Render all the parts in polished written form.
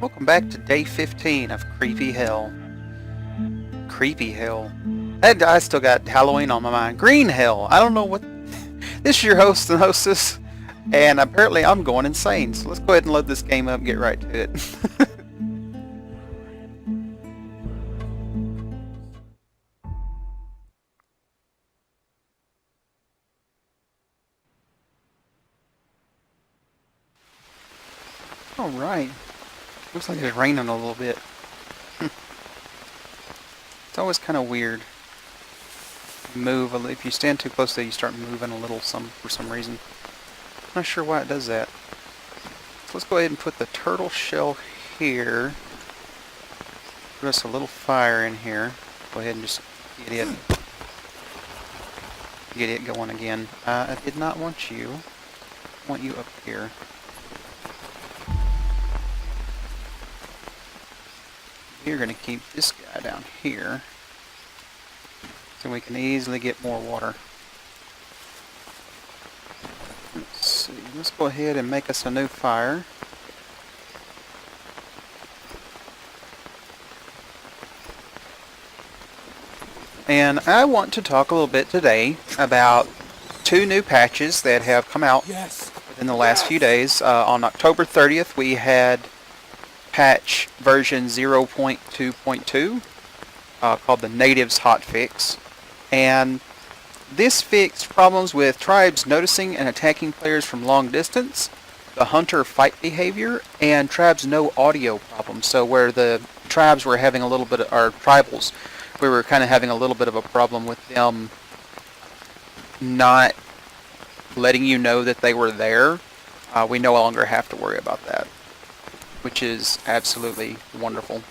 Welcome back to day 15 of Creepy Hell. Creepy Hell. And I still got Halloween on my mind. Green Hell. I don't know what... This is your host, Thenosis, and apparently I'm going insane. So let's go ahead and load this game up and get right to it. Alright. Looks like it's raining a little bit. It's always kind of weird. Move, if you stand too close to it, you start moving a little for some reason. I'm not sure why it does that. So let's go ahead and put the turtle shell here. Put us a little fire in here. Go ahead and just get it going again. I did not want you. I want you up here. You're going to keep this guy down here, so we can easily get more water. Let's see, let's go ahead and make us a new fire. And I want to talk a little bit today about two new patches that have come out within the last few days. On October 30th, we had patch version 0.2.2 called the Natives Hotfix, and this fixed problems with tribes noticing and attacking players from long distance, the hunter fight behavior, and tribes no audio problems. So where the tribes were having a little bit of, or tribals, we were kind of having a little bit of a problem with them not letting you know that they were there, we no longer have to worry about that, which is absolutely wonderful.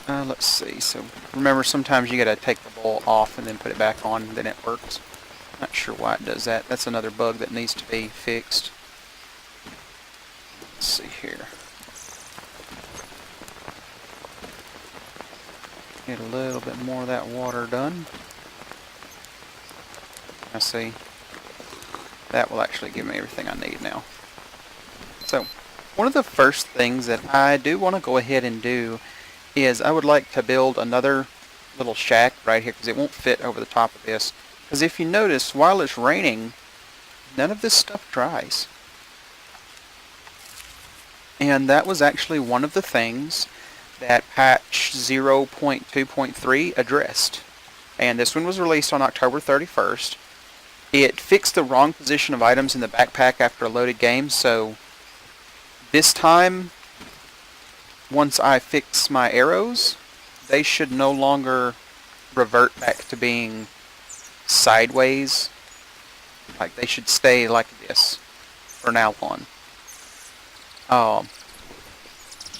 Let's see, so remember sometimes you gotta take the bowl off and then put it back on and then it works. Not sure why it does that. That's another bug that needs to be fixed. Let's see here. Get a little bit more of that water done. I see. That will actually give me everything I need now. So, one of the first things that I do want to go ahead and do is I would like to build another little shack right here, because it won't fit over the top of this. Because if you notice, while it's raining, none of this stuff dries. And that was actually one of the things that patch 0.2.3 addressed. And this one was released on October 31st. It fixed the wrong position of items in the backpack after a loaded game, so this time, once I fix my arrows, they should no longer revert back to being sideways. Like, they should stay like this from now on.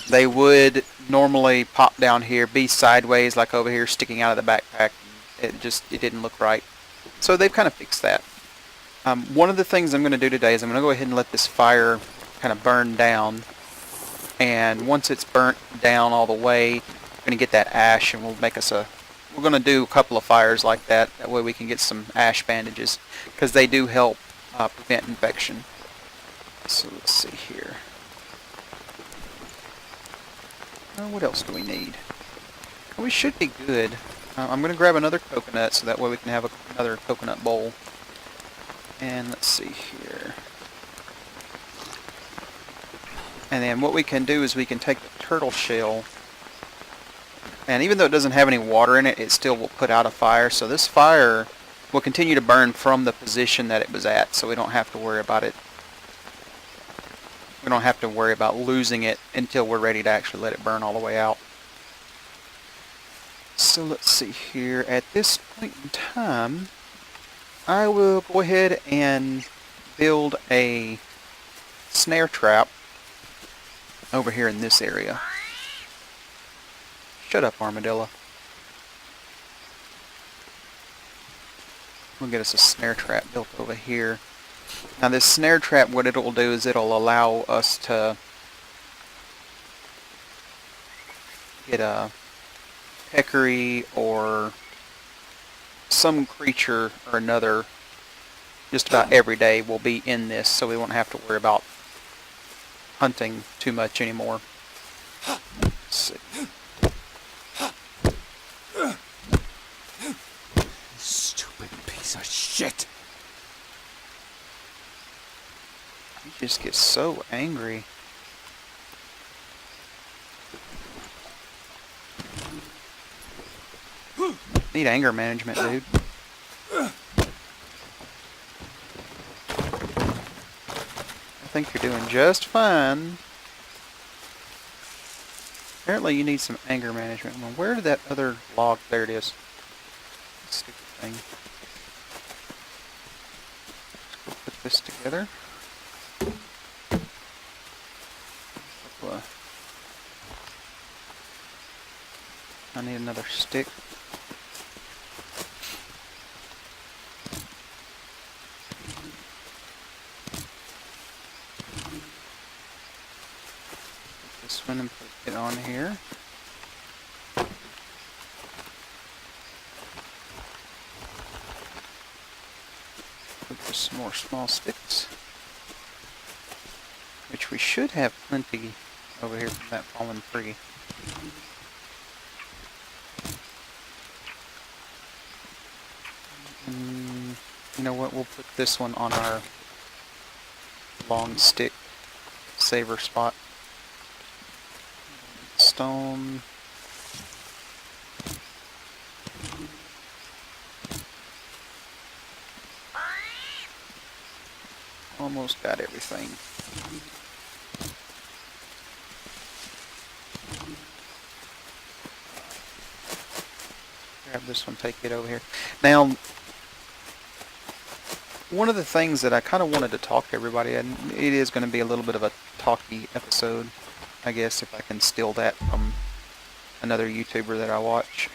They would normally pop down here, be sideways like over here, sticking out of the backpack. It didn't look right. So they've kind of fixed that. One of the things I'm going to do today is I'm going to go ahead and let this fire kind of burn down, and once it's burnt down all the way, we're going to get that ash, and we're going to do a couple of fires like that. That way we can get some ash bandages, because they do help prevent infection. So let's see here. What else do we need? Well, we should be good. I'm going to grab another coconut, so that way we can have another coconut bowl. And let's see here. And then what we can do is we can take the turtle shell, and even though it doesn't have any water in it, it still will put out a fire. So this fire will continue to burn from the position that it was at, so we don't have to worry about it. We don't have to worry about losing it until we're ready to actually let it burn all the way out. So let's see here. At this point in time, I will go ahead and build a snare trap over here in this area. Shut up, armadillo. We'll get us a snare trap built over here. Now this snare trap, what it'll do is it'll allow us to get a peccary or some creature or another just about every day will be in this, so we won't have to worry about hunting too much anymore. Let's see. Stupid piece of shit. He just gets so angry. Need anger management, dude. I think you're doing just fine. Apparently you need some anger management. Well, where did that other log? There it is. Stupid thing. Let's go put this together. I need another stick. Put this one and put it on here. Put just some more small sticks, which we should have plenty over here from that fallen tree. You know what, we'll put this one on our long stick saver spot. Stone. Almost got everything. Grab this one, take it over here. Now, one of the things that I kind of wanted to talk to everybody, and it is going to be a little bit of a talky episode, I guess, if I can steal that from another YouTuber that I watch.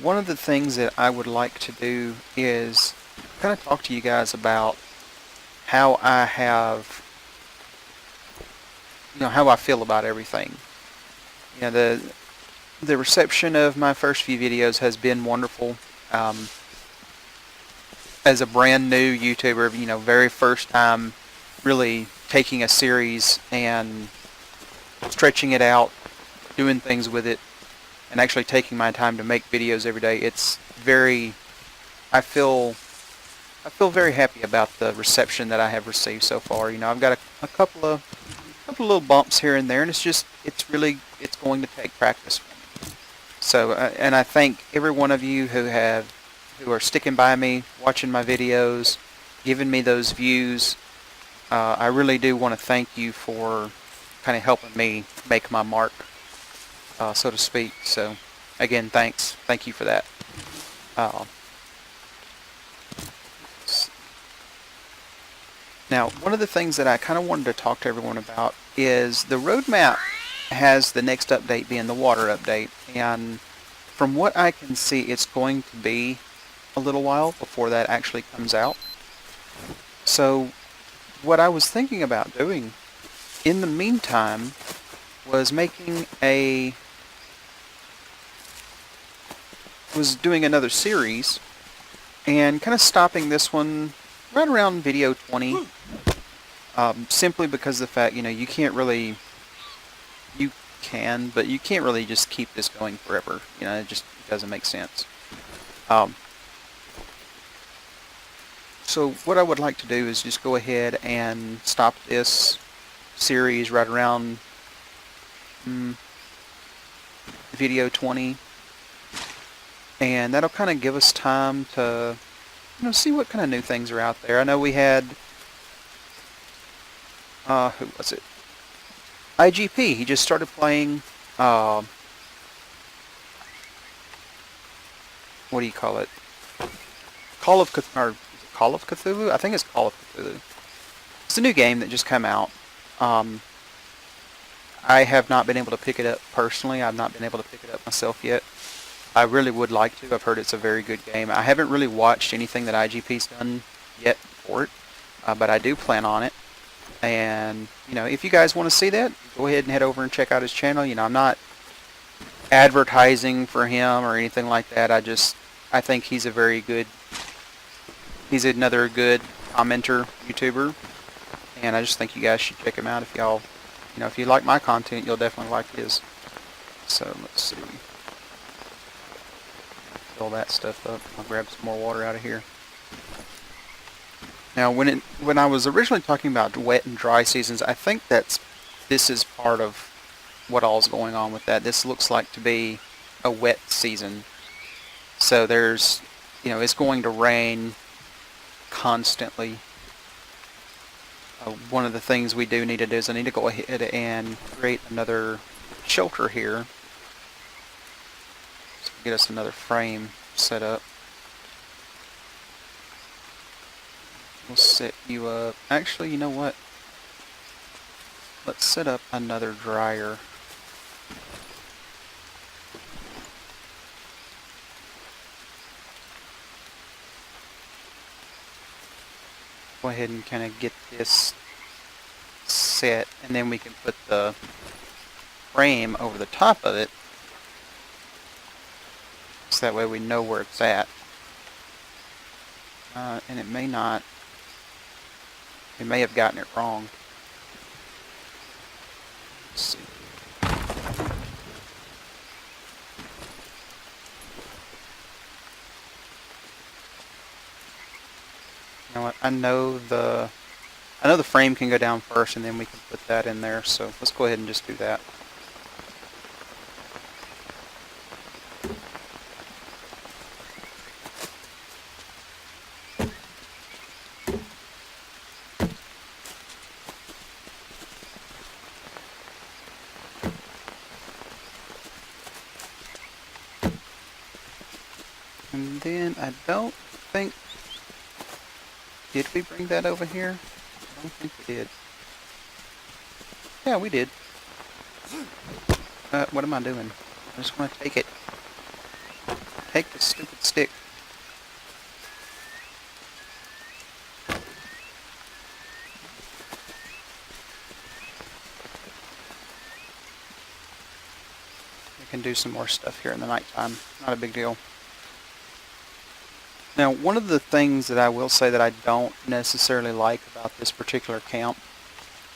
One of the things that I would like to do is kind of talk to you guys about how I have, how I feel about everything. The reception of my first few videos has been wonderful. As a brand new YouTuber, very first time really taking a series and stretching it out, doing things with it, and actually taking my time to make videos every day. I feel very happy about the reception that I have received so far. I've got a couple of little bumps here and there, and it's going to take practice for me. So, and I thank every one of you who are sticking by me, watching my videos, giving me those views. I really do want to thank you for kind of helping me make my mark, so to speak. So, again, thanks. Thank you for that. Now, one of the things that I kind of wanted to talk to everyone about is the roadmap has the next update being the water update, and from what I can see, it's going to be a little while before that actually comes out. So what I was thinking about doing in the meantime was doing another series and kind of stopping this one right around video 20, simply because of the fact, you can't really just keep this going forever. It just doesn't make sense. So what I would like to do is just go ahead and stop this series right around video 20, and that'll kind of give us time to see what kind of new things are out there. I know we had who was it? IGP. He just started playing what do you call it? Call of Cthulhu? I think it's Call of Cthulhu. It's a new game that just came out. I have not been able to pick it up personally. I've not been able to pick it up myself yet. I really would like to. I've heard it's a very good game. I haven't really watched anything that IGP's done yet for it, but I do plan on it. And, if you guys want to see that, go ahead and head over and check out his channel. I'm not advertising for him or anything like that. I think he's another good commenter YouTuber, and I just think you guys should check him out if y'all you know, if you like my content, you'll definitely like his. So let's see. Fill that stuff up. I'll grab some more water out of here. Now, when I was originally talking about wet and dry seasons, I think this is part of what all's going on with that. This looks like to be a wet season. So there's, you know, it's going to rain constantly. One of the things we do need to do is I need to go ahead and create another shelter here. So get us another frame set up. We'll set you up. Actually, you know what? Let's set up another dryer. Go ahead and kind of get this set, and then we can put the frame over the top of it. So that way we know where it's at. And it may not. We may have gotten it wrong. Let's see. You know what? I know the frame can go down first, and then we can put that in there. So let's go ahead and just do that. And then I don't think... Did we bring that over here? I don't think we did. Yeah, we did. What am I doing? I just want to take it. Take the stupid stick. We can do some more stuff here in the nighttime. Not a big deal. Now, one of the things that I will say that I don't necessarily like about this particular camp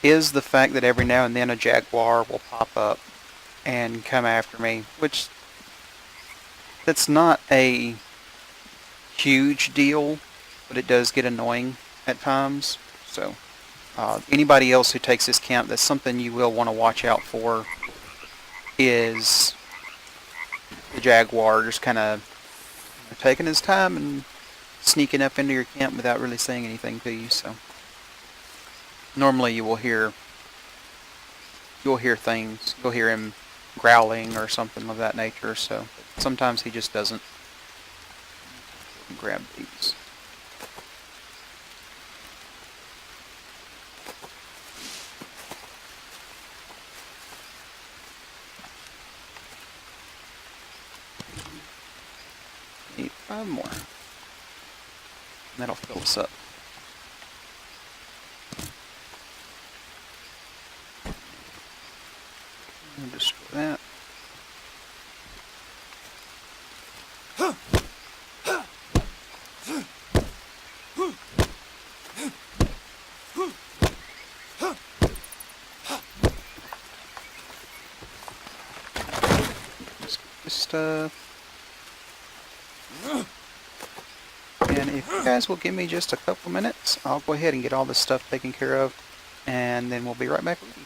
is the fact that every now and then a jaguar will pop up and come after me, which that's not a huge deal, but it does get annoying at times. So anybody else who takes this camp, that's something you will want to watch out for, is the jaguar just kind of taking his time and sneaking up into your camp without really saying anything to you. So normally you will hear things. You'll hear him growling or something of that nature. So sometimes he just doesn't. Grab these. Need 5 more. And that'll fill us up. I'll destroy that. Just get this stuff. And if you guys will give me just a couple minutes, I'll go ahead and get all this stuff taken care of, and then we'll be right back with you.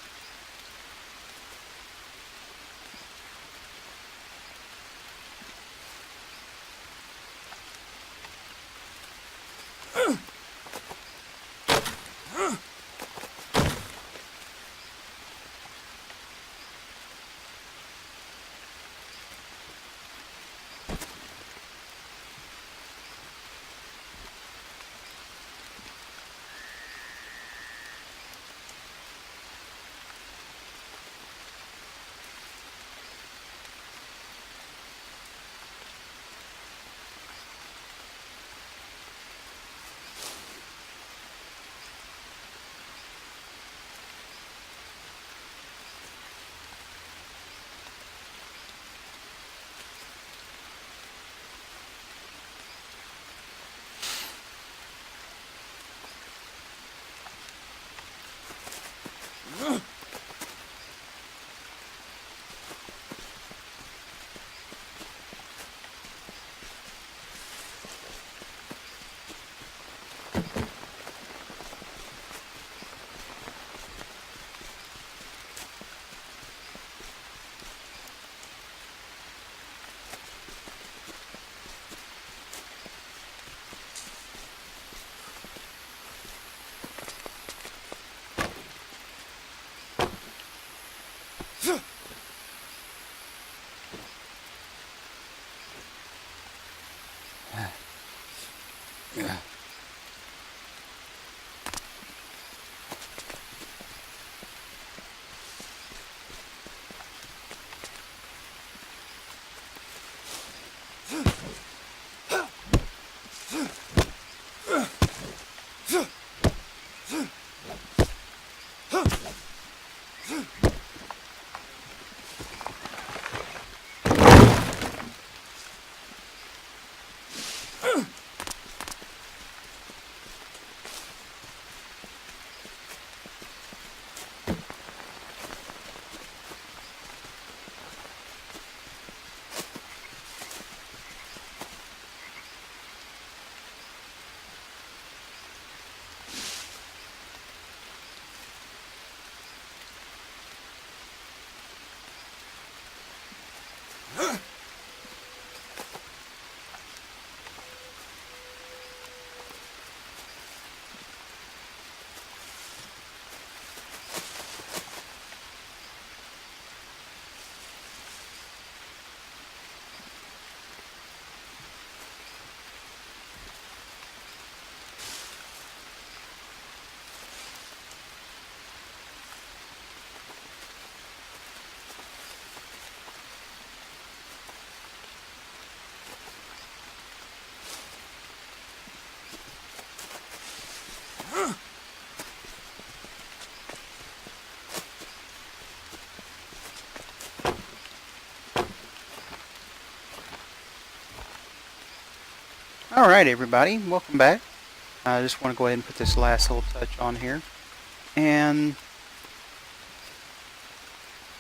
Alright everybody, welcome back. I just want to go ahead and put this last little touch on here. And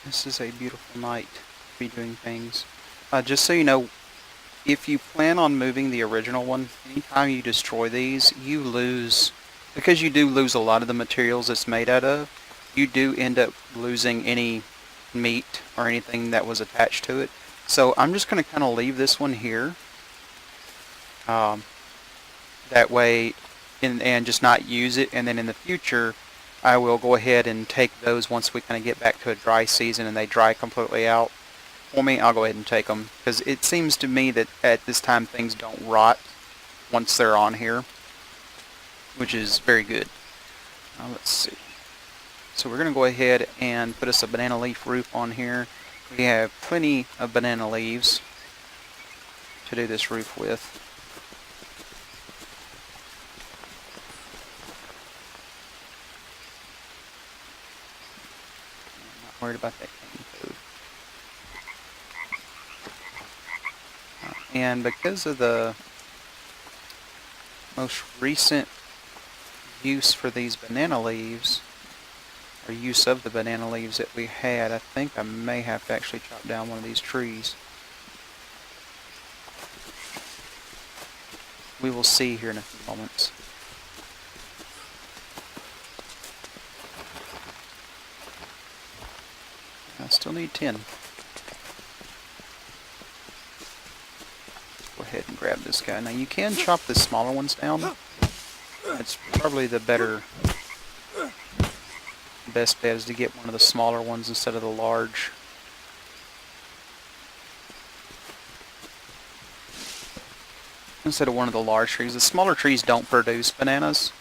this is a beautiful night to be doing things. Just so you know, if you plan on moving the original one, anytime you destroy these, you lose, because you do lose a lot of the materials it's made out of, you do end up losing any meat or anything that was attached to it. So I'm just going to kind of leave this one here. That way, and just not use it, and then in the future I will go ahead and take those once we kind of get back to a dry season and they dry completely out for me. I'll go ahead and take them, because it seems to me that at this time things don't rot once they're on here, which is very good. Let's see. So we're going to go ahead and put us a banana leaf roof on here. We have plenty of banana leaves to do this roof with. Worried about that cane food. And because of the most recent use for these banana leaves, or use of the banana leaves that we had, I think I may have to actually chop down one of these trees. We will see here in a few moments. I still need 10. Go ahead and grab this guy. Now you can chop the smaller ones down. It's probably the best bet is to get one of the smaller ones instead of the large. Instead of one of the large trees. The smaller trees don't produce bananas.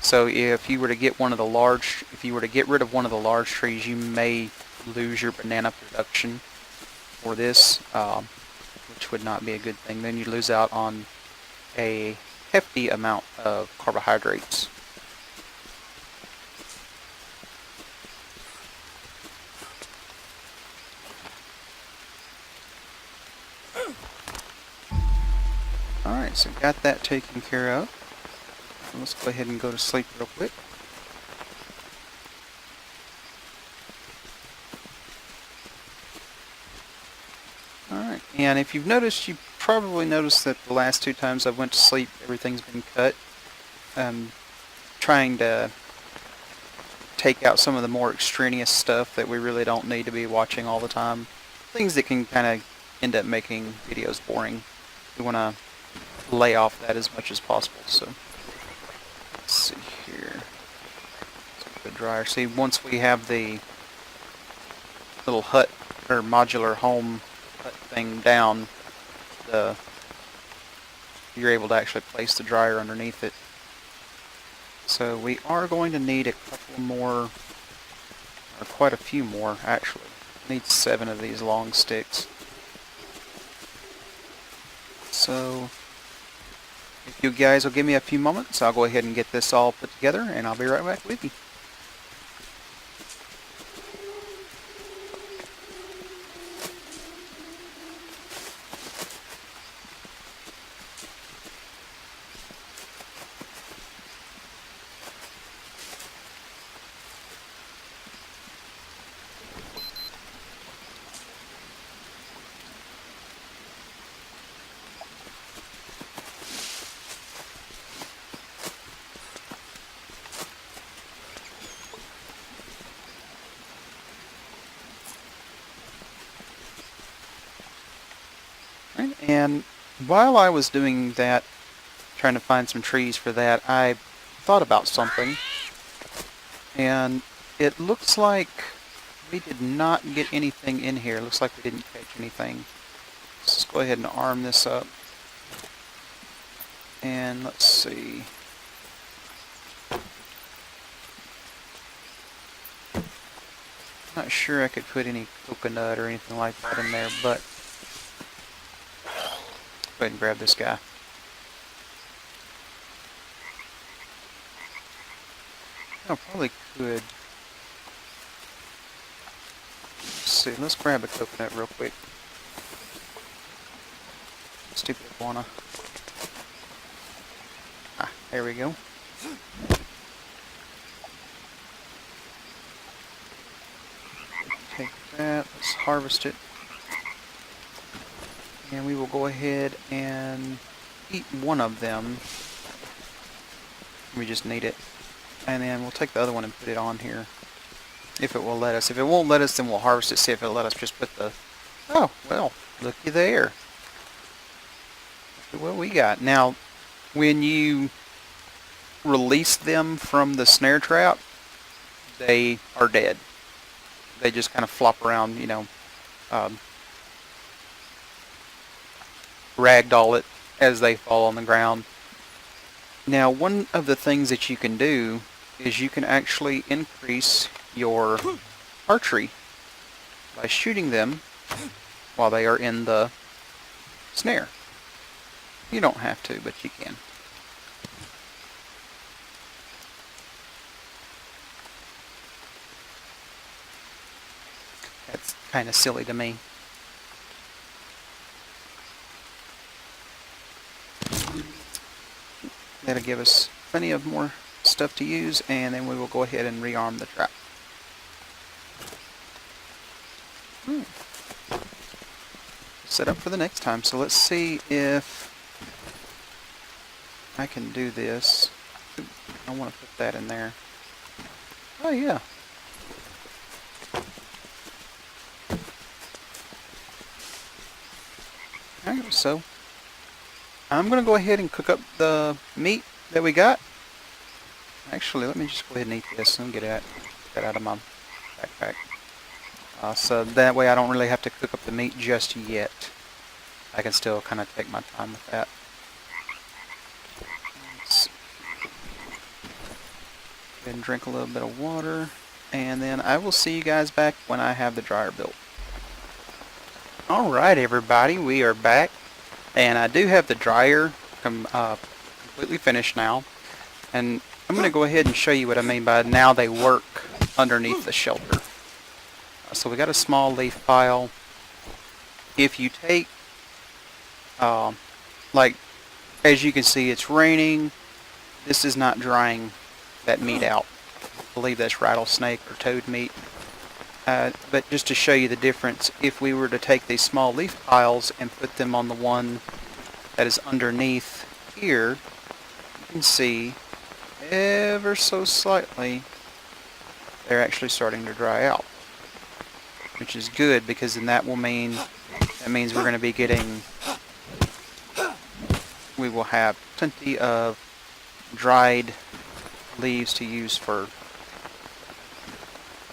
So if you were to get one of the large, if you were to get rid of one of the large trees, you may lose your banana production for this, which would not be a good thing. Then you lose out on a hefty amount of carbohydrates. Alright, so got that taken care of. Let's go ahead and go to sleep real quick. Alright, and if you've noticed, you probably noticed that the last 2 times I went to sleep, everything's been cut. Trying to take out some of the more extraneous stuff that we really don't need to be watching all the time. Things that can kind of end up making videos boring. We want to lay off that as much as possible. So let's see here. Let's put the dryer. See, once we have the little hut or modular home hut thing down, the you're able to actually place the dryer underneath it. So we are going to need a couple more, or quite a few more actually. Need 7 of these long sticks. So if you guys will give me a few moments, I'll go ahead and get this all put together and I'll be right back with you. Right, and while I was doing that, trying to find some trees for that, I thought about something. And it looks like we did not get anything in here. It looks like we didn't catch anything. Let's just go ahead and arm this up. And let's see. Not sure I could put any coconut or anything like that in there, but go ahead and grab this guy. I probably could. Let's see, let's grab a coconut real quick. Stupid iguana. Ah, there we go. Take that, let's harvest it. And we will go ahead and eat one of them. We just need it. And then we'll take the other one and put it on here. If it will let us. If it won't let us, then we'll harvest it, see if it'll let us just put the... Oh, well, looky there. Look at what we got. Now, when you release them from the snare trap, they are dead. They just kind of flop around, you know, ragdoll it as they fall on the ground. Now, one of the things that you can do is you can actually increase your archery by shooting them while they are in the snare. You don't have to, but you can. That's kind of silly to me. That'll give us plenty of more stuff to use, and then we will go ahead and rearm the trap. Set up for the next time. So let's see if I can do this. I want to put that in there. Oh yeah. Alright, so I'm going to go ahead and cook up the meat that we got. Actually, let me just go ahead and eat this and get that out of my backpack. So that way I don't really have to cook up the meat just yet. I can still kind of take my time with that. Let's go ahead and drink a little bit of water. And then I will see you guys back when I have the dryer built. Alright everybody, we are back. And I do have the dryer completely finished now. And I'm going to go ahead and show you what I mean by now they work underneath the shelter. So we got a small leaf pile. If you take, like, as you can see, it's raining. This is not drying that meat out. I believe that's rattlesnake or toad meat. But just to show you the difference, if we were to take these small leaf piles and put them on the one that is underneath here, you can see ever so slightly they're actually starting to dry out, which is good because then that means we're going to be getting, we will have plenty of dried leaves to use for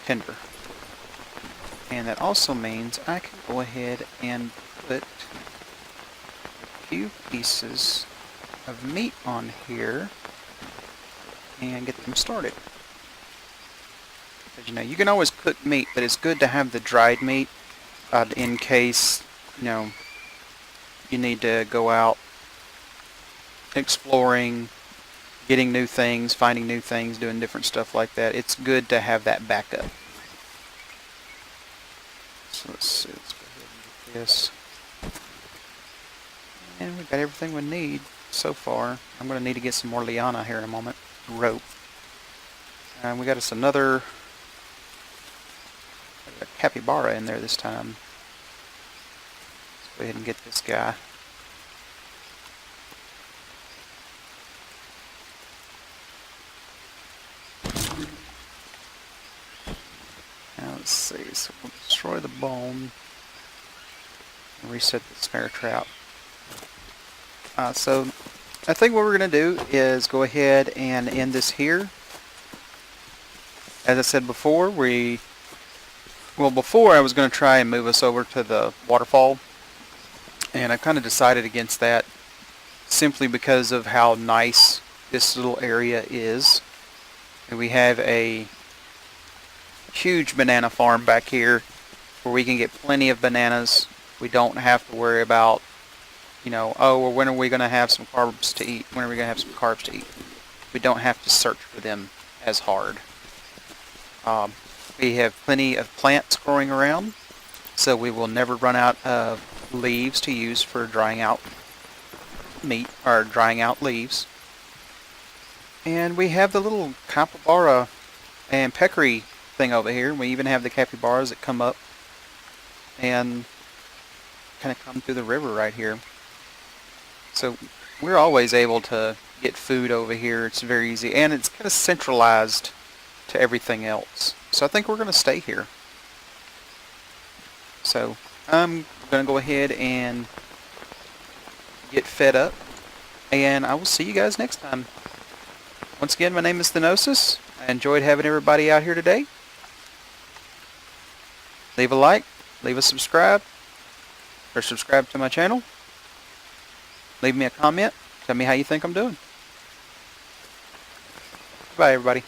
tinder. And that also means I can go ahead and put a few pieces of meat on here and get them started. Because, you know, you can always cook meat, but it's good to have the dried meat in case, you know, you need to go out exploring, getting new things, finding new things, doing different stuff like that. It's good to have that backup. So let's see, let's go ahead and get this. And we've got everything we need so far. I'm going to need to get some more liana here in a moment. Rope. And we got us another capybara in there this time. Let's go ahead and get this guy. Now let's see, so we'll destroy the bone and reset the snare trap. So I think what we're going to do is go ahead and end this here. As I said before, before I was going to try and move us over to the waterfall, and I kind of decided against that simply because of how nice this little area is. And we have a huge banana farm back here where we can get plenty of bananas. We don't have to worry about, you know, oh, well, when are we going to have some carbs to eat? When are we going to have some carbs to eat? We don't have to search for them as hard. We have plenty of plants growing around, so we will never run out of leaves to use for drying out meat, or drying out leaves. And we have the little capybara and peccary thing over here. We even have the capybaras that come up and kind of come through the river right here. So we're always able to get food over here. It's very easy, and it's kind of centralized to everything else. So I think we're going to stay here. So I'm going to go ahead and get fed up, and I will see you guys next time. Once again, my name is Thenosis. I enjoyed having everybody out here today. Leave a like, leave a subscribe, or subscribe to my channel. Leave me a comment. Tell me how you think I'm doing. Bye, everybody.